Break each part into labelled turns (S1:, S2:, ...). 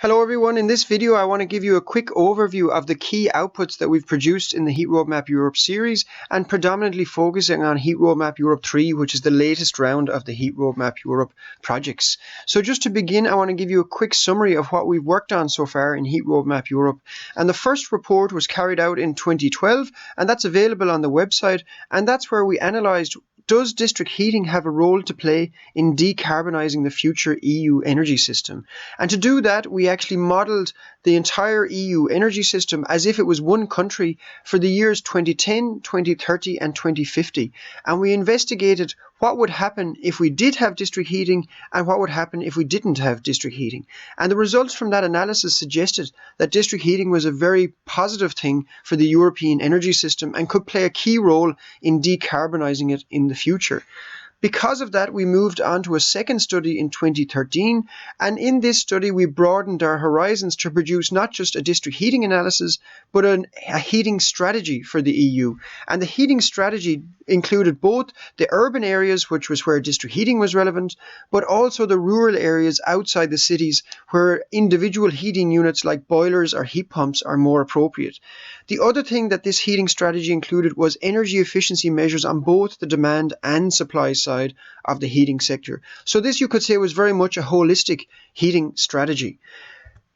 S1: Hello everyone, in this video I want to give you a quick overview of the key outputs that we've produced in the Heat Roadmap Europe series and predominantly focusing on Heat Roadmap Europe 3, which is the latest round of the Heat Roadmap Europe projects. So just to begin, I want to give you a quick summary of what we've worked on so far in Heat Roadmap Europe. And the first report was carried out in 2012 and that's available on the website, and that's where we analysed, does district heating have a role to play in decarbonising the future EU energy system? And to do that, we actually modelled the entire EU energy system as if it was one country for the years 2010, 2030 and 2050. And we investigated what would happen if we did have district heating and what would happen if we didn't have district heating. And the results from that analysis suggested that district heating was a very positive thing for the European energy system and could play a key role in decarbonising it in the future. Because of that, we moved on to a second study in 2013, and in this study we broadened our horizons to produce not just a district heating analysis, but a heating strategy for the EU. And the heating strategy included both the urban areas, which was where district heating was relevant, but also the rural areas outside the cities where individual heating units like boilers or heat pumps are more appropriate. The other thing that this heating strategy included was energy efficiency measures on both the demand and supply side of the heating sector. So this, you could say, was very much a holistic heating strategy.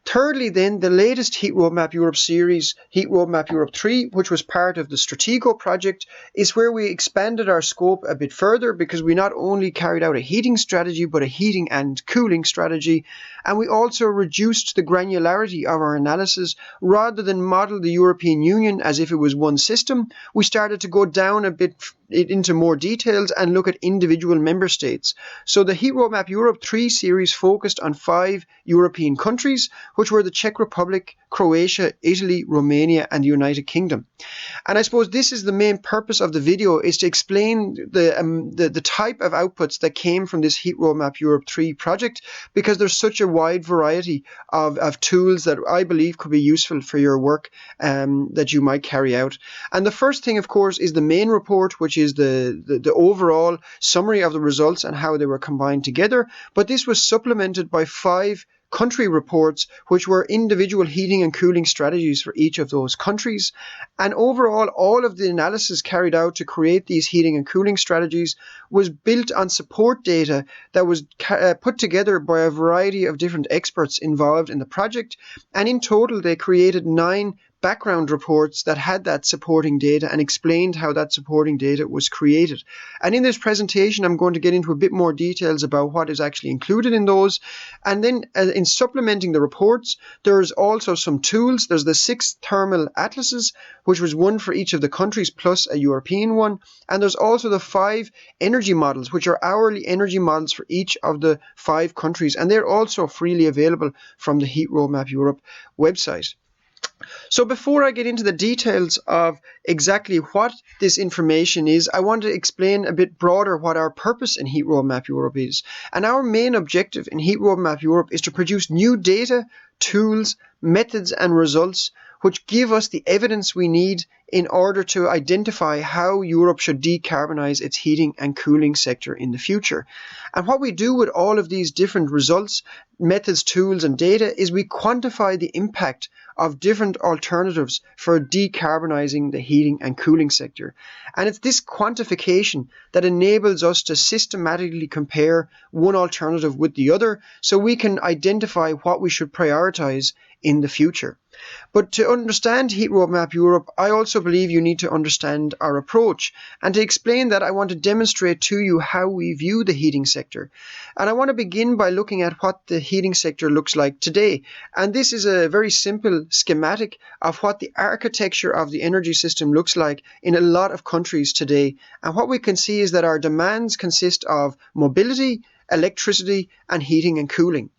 S1: Thirdly, then, the latest Heat Roadmap Europe series, Heat Roadmap Europe 3, which was part of the Stratego project, is where we expanded our scope a bit further because we not only carried out a heating strategy, but a heating and cooling strategy. And we also reduced the granularity of our analysis. Rather than model the European Union as if it was one system, we started to go down a bit into more details and look at individual member states. So the Heat Roadmap Europe 3 series focused on 5 European countries, which were the Czech Republic, Croatia, Italy, Romania and the United Kingdom. And I suppose this is the main purpose of the video, is to explain the type of outputs that came from this Heat Roadmap Europe 3 project, because there's such a wide variety of tools that I believe could be useful for your work that you might carry out. And the first thing, of course, is the main report, which is the overall summary of the results and how they were combined together. But this was supplemented by 5 country reports, which were individual heating and cooling strategies for each of those countries. And overall, all of the analysis carried out to create these heating and cooling strategies was built on support data that was put together by a variety of different experts involved in the project. And in total, they created 9 background reports that had that supporting data and explained how that supporting data was created. And in this presentation, I'm going to get into a bit more details about what is actually included in those. And then in supplementing the reports, there's also some tools. There's the 6 thermal atlases, which was one for each of the countries plus a European one. And there's also the 5 energy models, which are hourly energy models for each of the 5 countries. And they're also freely available from the Heat Roadmap Europe website. So before I get into the details of exactly what this information is, I want to explain a bit broader what our purpose in Heat Roadmap Europe is. And our main objective in Heat Roadmap Europe is to produce new data, tools, methods and results which give us the evidence we need in order to identify how Europe should decarbonize its heating and cooling sector in the future. And what we do with all of these different results, methods, tools and data is we quantify the impact of different alternatives for decarbonizing the heating and cooling sector. And it's this quantification that enables us to systematically compare one alternative with the other so we can identify what we should prioritize in the future. But to understand Heat Roadmap Europe, I also believe you need to understand our approach. And to explain that, I want to demonstrate to you how we view the heating sector. And I want to begin by looking at what the heating sector looks like today. And this is a very simple schematic of what the architecture of the energy system looks like in a lot of countries today. And what we can see is that our demands consist of mobility, electricity, and heating and cooling.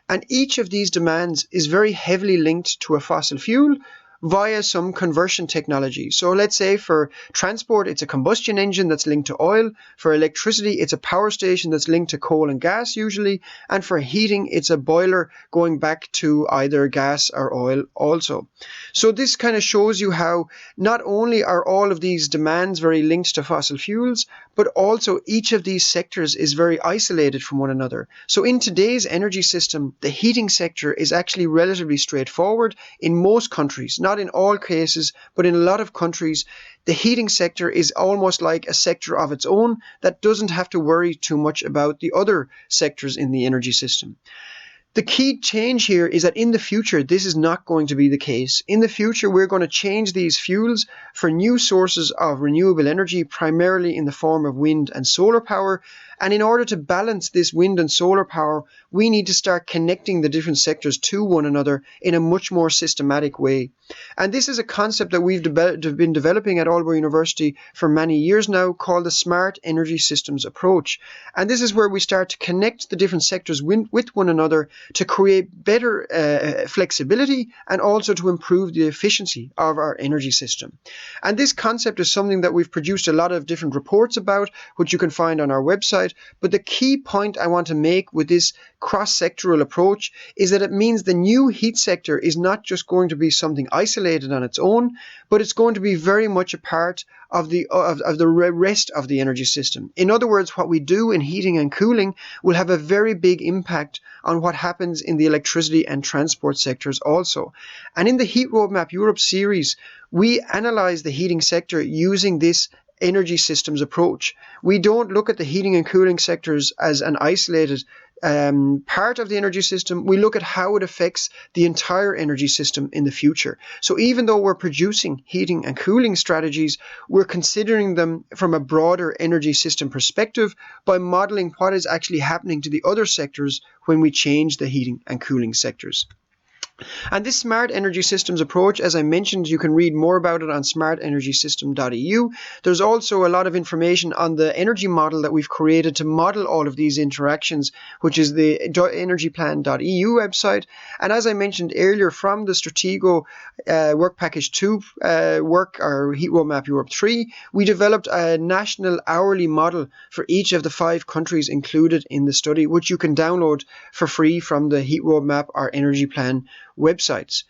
S1: And each of these demands is very heavily linked to a fossil fuel, via some conversion technology. So let's say for transport, it's a combustion engine that's linked to oil. For electricity, it's a power station that's linked to coal and gas usually. And for heating, it's a boiler going back to either gas or oil also. So this kind of shows you how not only are all of these demands very linked to fossil fuels, but also each of these sectors is very isolated from one another. So in today's energy system, the heating sector is actually relatively straightforward in most countries, not in all cases, but in a lot of countries, the heating sector is almost like a sector of its own that doesn't have to worry too much about the other sectors in the energy system. The key change here is that in the future, this is not going to be the case. In the future, we're going to change these fuels for new sources of renewable energy, primarily in the form of wind and solar power. And in order to balance this wind and solar power, we need to start connecting the different sectors to one another in a much more systematic way. And this is a concept that we've been developing at Aalborg University for many years now, called the Smart Energy Systems approach. And this is where we start to connect the different sectors with one another to create better flexibility and also to improve the efficiency of our energy system. And this concept is something that we've produced a lot of different reports about, which you can find on our website. But the key point I want to make with this cross-sectoral approach is that it means the new heat sector is not just going to be something isolated on its own, but it's going to be very much a part of the rest of the energy system. In other words, what we do in heating and cooling will have a very big impact on what happens in the electricity and transport sectors also. And in the Heat Roadmap Europe series, we analyze the heating sector using this energy systems approach. We don't look at the heating and cooling sectors as an isolated part of the energy system. We look at how it affects the entire energy system in the future. So even though we're producing heating and cooling strategies, we're considering them from a broader energy system perspective by modeling what is actually happening to the other sectors when we change the heating and cooling sectors. And this Smart Energy Systems approach, as I mentioned, you can read more about it on smartenergysystem.eu. There's also a lot of information on the energy model that we've created to model all of these interactions, which is the energyplan.eu website. And as I mentioned earlier, from the Stratego Work Package 2 or Heat Roadmap Europe 3, we developed a national hourly model for each of the 5 countries included in the study, which you can download for free from the Heat Roadmap or Energy Plan websites.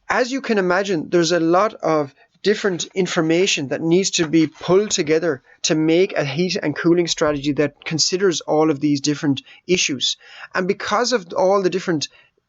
S1: As you can imagine, there's a lot of different information that needs to be pulled together to make a heat and cooling strategy that considers all of these different issues. And because of all the different,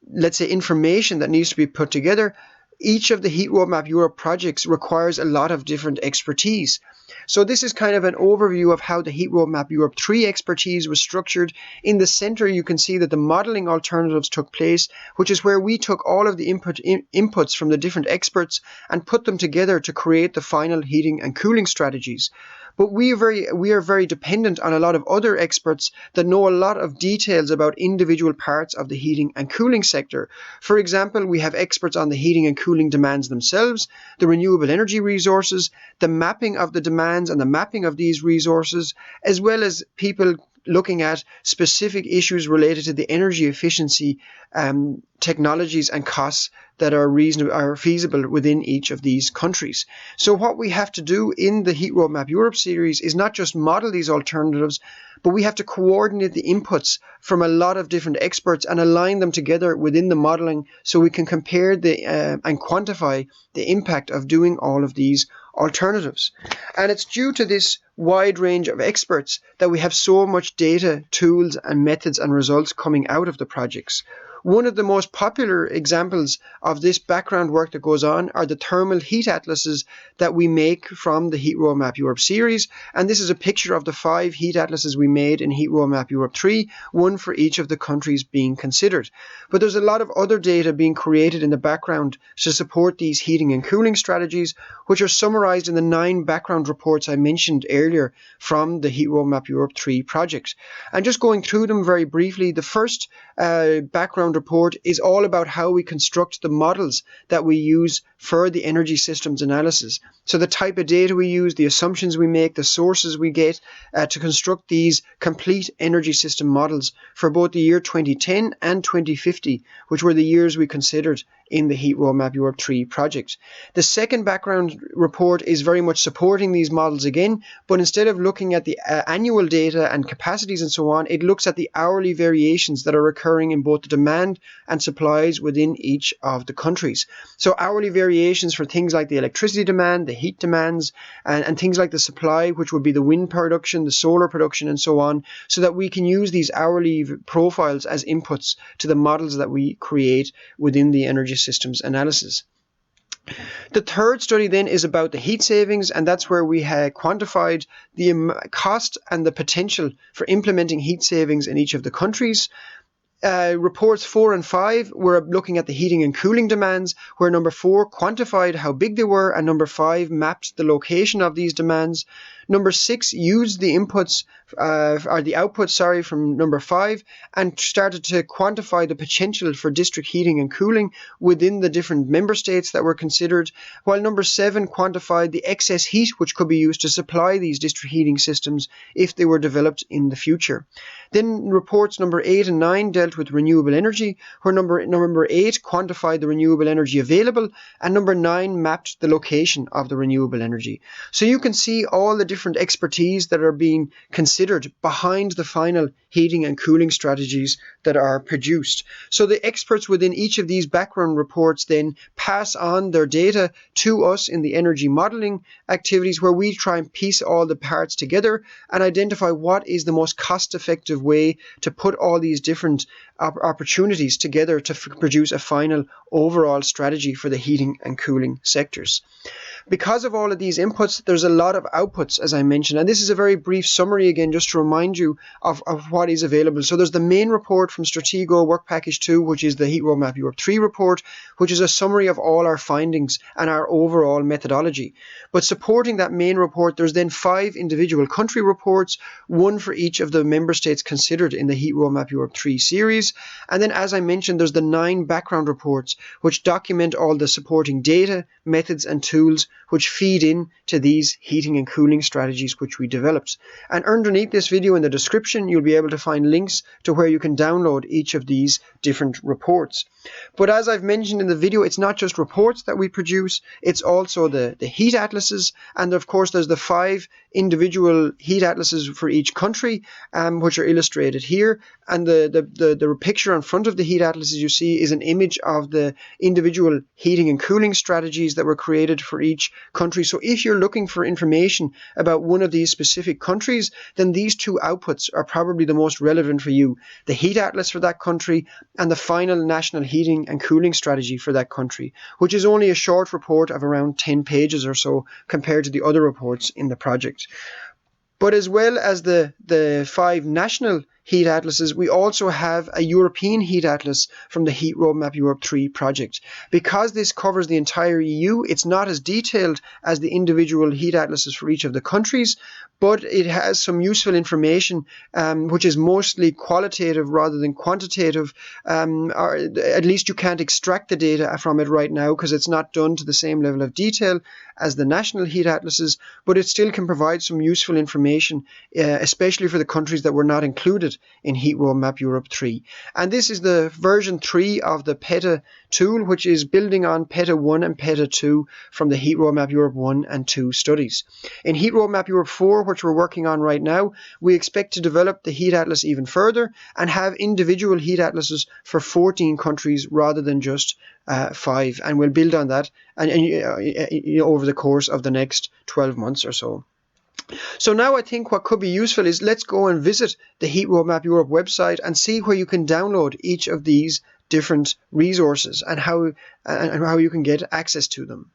S1: let's say, information that needs to be put together, each of the Heat Roadmap Europe projects requires a lot of different expertise. So this is kind of an overview of how the Heat Roadmap Europe 3 expertise was structured. In the center, you can see that the modeling alternatives took place, which is where we took all of the inputs from the different experts and put them together to create the final heating and cooling strategies. But we are very dependent on a lot of other experts that know a lot of details about individual parts of the heating and cooling sector. For example, we have experts on the heating and cooling demands themselves, the renewable energy resources, the mapping of the demands and the mapping of these resources, as well as people looking at specific issues related to the energy efficiency technologies and costs that are feasible within each of these countries. So what we have to do in the Heat Roadmap Europe series is not just model these alternatives, but we have to coordinate the inputs from a lot of different experts and align them together within the modeling so we can compare and quantify the impact of doing all of these alternatives. And it's due to this wide range of experts that we have so much data, tools and methods and results coming out of the projects. One of the most popular examples of this background work that goes on are the thermal heat atlases that we make from the Heat Roadmap Europe series. And this is a picture of the 5 heat atlases we made in Heat Roadmap Europe 3, one for each of the countries being considered. But there's a lot of other data being created in the background to support these heating and cooling strategies, which are summarized in the 9 background reports I mentioned earlier from the Heat Roadmap Europe 3 project. And just going through them very briefly, the first background background report is all about how we construct the models that we use for the energy systems analysis. So the type of data we use, the assumptions we make, the sources we get to construct these complete energy system models for both the year 2010 and 2050, which were the years we considered in the Heat Roadmap Europe 3 project. The second background report is very much supporting these models again, but instead of looking at the annual data and capacities and so on, it looks at the hourly variations that are occurring in both the demand and supplies within each of the countries. So hourly variations for things like the electricity demand, the heat demands, and things like the supply, which would be the wind production, the solar production, and so on, so that we can use these hourly profiles as inputs to the models that we create within the energy systems analysis. The third study then is about the heat savings, and that's where we have quantified the cost and the potential for implementing heat savings in each of the countries. Reports 4 and 5 were looking at the heating and cooling demands, where number 4 quantified how big they were and number 5 mapped the location of these demands. Number 6 used the outputs from number 5 and started to quantify the potential for district heating and cooling within the different member states that were considered, while number 7 quantified the excess heat which could be used to supply these district heating systems if they were developed in the future. Then reports number 8 and 9 dealt with renewable energy, where number 8 quantified the renewable energy available and number 9 mapped the location of the renewable energy. So you can see all the different expertise that are being considered behind the final heating and cooling strategies that are produced. So the experts within each of these background reports then pass on their data to us in the energy modeling activities, where we try and piece all the parts together and identify what is the most cost-effective way to put all these different opportunities together to produce a final overall strategy for the heating and cooling sectors. Because of all of these inputs, there's a lot of outputs, as I mentioned, and this is a very brief summary again just to remind you of what is available. So there's the main report from Stratego Work Package 2, which is the Heat Roadmap Europe 3 report, which is a summary of all our findings and our overall methodology. But supporting that main report, there's then 5 individual country reports, one for each of the member states considered in the Heat Roadmap Europe 3 series. And then, as I mentioned, there's the 9 background reports, which document all the supporting data, methods, and tools which feed in to these heating and cooling strategies which we developed. And underneath this video in the description, you'll be able to find links to where you can download each of these different reports. But as I've mentioned in the video, it's not just reports that we produce, it's also the heat atlases, and of course there's the 5 individual heat atlases for each country, which are illustrated here. And the picture in front of the heat atlases you see is an image of the individual heating and cooling strategies that were created for each country. So if you're looking for information about one of these specific countries, then these 2 outputs are probably the most relevant for you. The heat atlas for that country and the final national heating and cooling strategy for that country, which is only a short report of around 10 pages or so compared to the other reports in the project. But as well as the 5 national heat atlases, we also have a European heat atlas from the Heat Roadmap Europe 3 project. Because this covers the entire EU, it's not as detailed as the individual heat atlases for each of the countries, but it has some useful information which is mostly qualitative rather than quantitative, or at least you can't extract the data from it right now because it's not done to the same level of detail as the national heat atlases, but it still can provide some useful information, especially for the countries that were not included in Heat Roadmap Europe 3. And this is the version 3 of the Peta tool, which is building on Peta 1 and Peta 2 from the Heat Roadmap Europe 1 and 2 studies. In Heat Roadmap Europe 4, which we're working on right now, we expect to develop the heat atlas even further and have individual heat atlases for 14 countries rather than just 5. And we'll build on that and over the course of the next 12 months or so. So now I think what could be useful is let's go and visit the Heat Roadmap Europe website and see where you can download each of these different resources and how you can get access to them.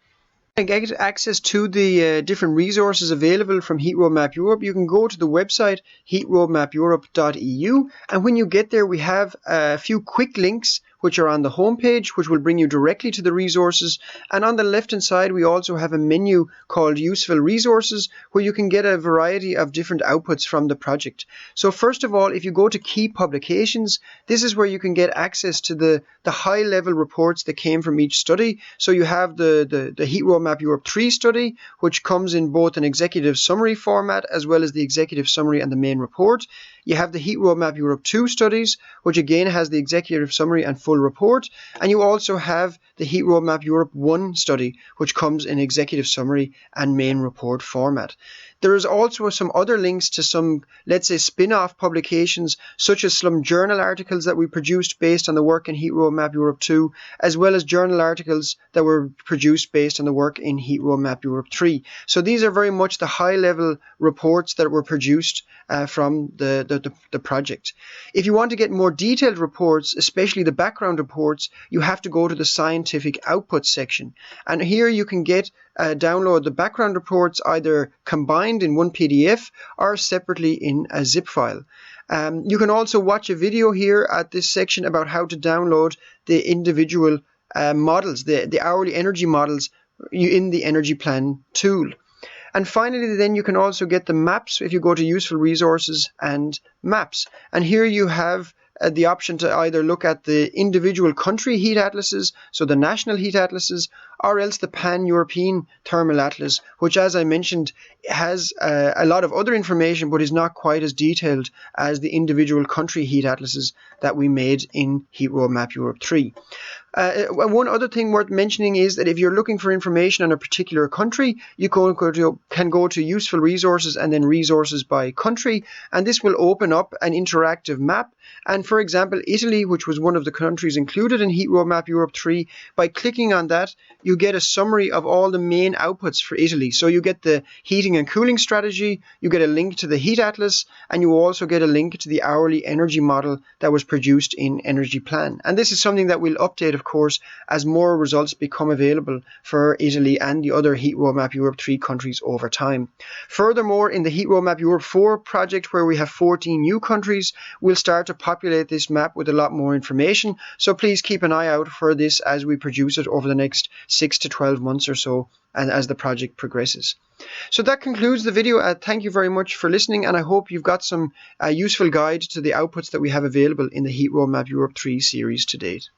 S1: To get access to the different resources available from Heat Roadmap Europe, you can go to the website heatroadmapeurope.eu, and when you get there we have a few quick links which are on the home page, which will bring you directly to the resources. And on the left-hand side, we also have a menu called Useful Resources, where you can get a variety of different outputs from the project. So first of all, if you go to Key Publications, this is where you can get access to the high-level reports that came from each study. So you have the Heat Roadmap Europe 3 study, which comes in both an executive summary format as well as the executive summary and the main report. You have the Heat Roadmap Europe 2 studies, which again has the executive summary and full report. And you also have the Heat Roadmap Europe 1 study, which comes in executive summary and main report format. There is also some other links to some, let's say, spin-off publications, such as some journal articles that we produced based on the work in Heat Roadmap Europe 2, as well as journal articles that were produced based on the work in Heat Roadmap Europe 3. So these are very much the high-level reports that were produced from the project. If you want to get more detailed reports, especially the background reports, you have to go to the scientific output section. And here you can get download the background reports either combined in one PDF or separately in a zip file. You can also watch a video here at this section about how to download the individual models, the hourly energy models in the Energy Plan tool. And finally, then you can also get the maps if you go to Useful Resources and Maps. And here you have the option to either look at the individual country heat atlases, so the national heat atlases, or else the Pan-European Thermal Atlas, which, as I mentioned, has a lot of other information but is not quite as detailed as the individual country heat atlases that we made in Heat Roadmap Europe 3. One other thing worth mentioning is that if you're looking for information on a particular country, you can go to Useful Resources and then Resources by Country, and this will open up an interactive map. And for example, Italy, which was one of the countries included in Heat Roadmap Europe 3, by clicking on that, you get a summary of all the main outputs for Italy. So you get the heating and cooling strategy, you get a link to the heat atlas, and you also get a link to the hourly energy model that was produced in Energy Plan. And this is something that we'll update, of course, as more results become available for Italy and the other Heat Roadmap Europe 3 countries over time. Furthermore, in the Heat Roadmap Europe 4 project, where we have 14 new countries, we'll start to populate this map with a lot more information. So please keep an eye out for this as we produce it over the next 6 to 12 months or so, and as the project progresses. So that concludes the video. Thank you very much for listening, and I hope you've got some useful guide to the outputs that we have available in the Heat Roadmap Europe 3 series to date.